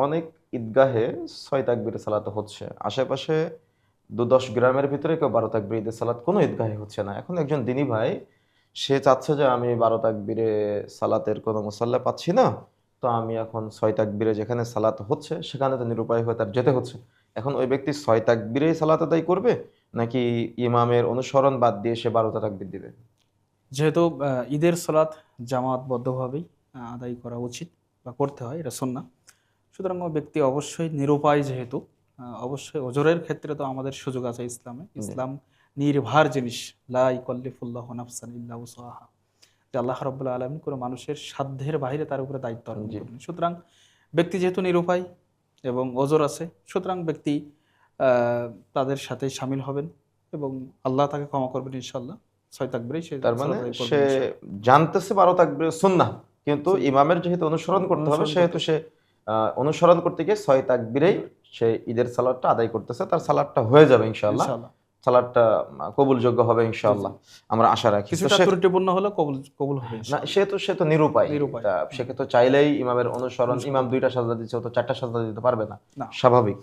অনেক ঈদগাহে 6 তাকবীরের সালাত হচ্ছে, আশেপাশে 10 গ্রামের ভিতরে কেউ 12 তাকবীর ঈদের সালাত কোনো ঈদগাহে হচ্ছে না। এখন একজন দিনী ভাই সে চাচ্ছে যে আমি 12 তাকবীরে সালাতের কোনো মুসাল্লা পাচ্ছি না, তো আমি এখন 6 তাকবীরে যেখানে সালাত হচ্ছে সেখানে তো নিরুপায় হয়ে তার যেতে হচ্ছে। এখন ওই ব্যক্তি 6 তাকবীরেই সালাত আদায় করবে, নাকি ইমামের অনুসরণ বাদ দিয়ে সে 12টা তাকবীর দিবে? যেহেতু ঈদের সালাত জামাতবদ্ধভাবেই আদায় করা উচিত বা করতে হয়, এটা সুন্নাহ। সুতরাং ওই ব্যক্তি অবশ্যই নিরুপায়, যেহেতু অবশ্যই ওজরের ক্ষেত্রে তো আমাদের সুযোগ আছে ইসলামে। জি, ইসলাম নির্ভার জিনিস, লা ইকাল্লিফুল্লাহু নাফসান ইল্লা উসআহা, যে আল্লাহ রাব্বুল আলামিন কোনো মানুষের সাধ্যের বাইরে তার উপরে দায়িত্ব অর্পণ জি। করেন। সুতরাং ব্যক্তি যেহেতু নিরুপায় এবং ওজর আছে, সুতরাং ব্যক্তি তাদের সাথে শামিল হবেন এবং আল্লাহ তাকে ক্ষমা করবেন ইনশাআল্লাহ। ৬ তাকবীরেই সে তার মানে সালাত আদায় করবেন সে ইনশাআল্লাহ। জানতেছে 12 তাকবীর সুন্নাহ, কিন্তু সুন্নাহ ইমামের যেহেতু অনুসরণ করতে হবে অনুসরণ সেহেতু করতেছে। সে অনুসরণ করতে গিয়ে ৬ তাকবীরেই সে ঈদের সালাতটা আদায় করতেছে। তার সালাতটা হয়ে যাবে ইনশাআল্লাহ। ইনশাআল্লাহ। সালাতটা কবুলযোগ্য হবে জি, জি। ইনশাআল্লাহ। আমরা আশা রাখি। তো কিছুটা সে ত্রুটিপূর্ণ হলেও কবুল কবুল হবে না, ইনশাআল্লাহ। সে তো নিরুপায়। নিরুপায়। তা হুম। সে তো চাইলেই ইমামের অনুসরণ, অনুসরণ ইমাম ২ টা সাজদা দিচ্ছে, ও তো ৪ টা সাজদা দিতে পারবে না। না। স্বাভাবিক।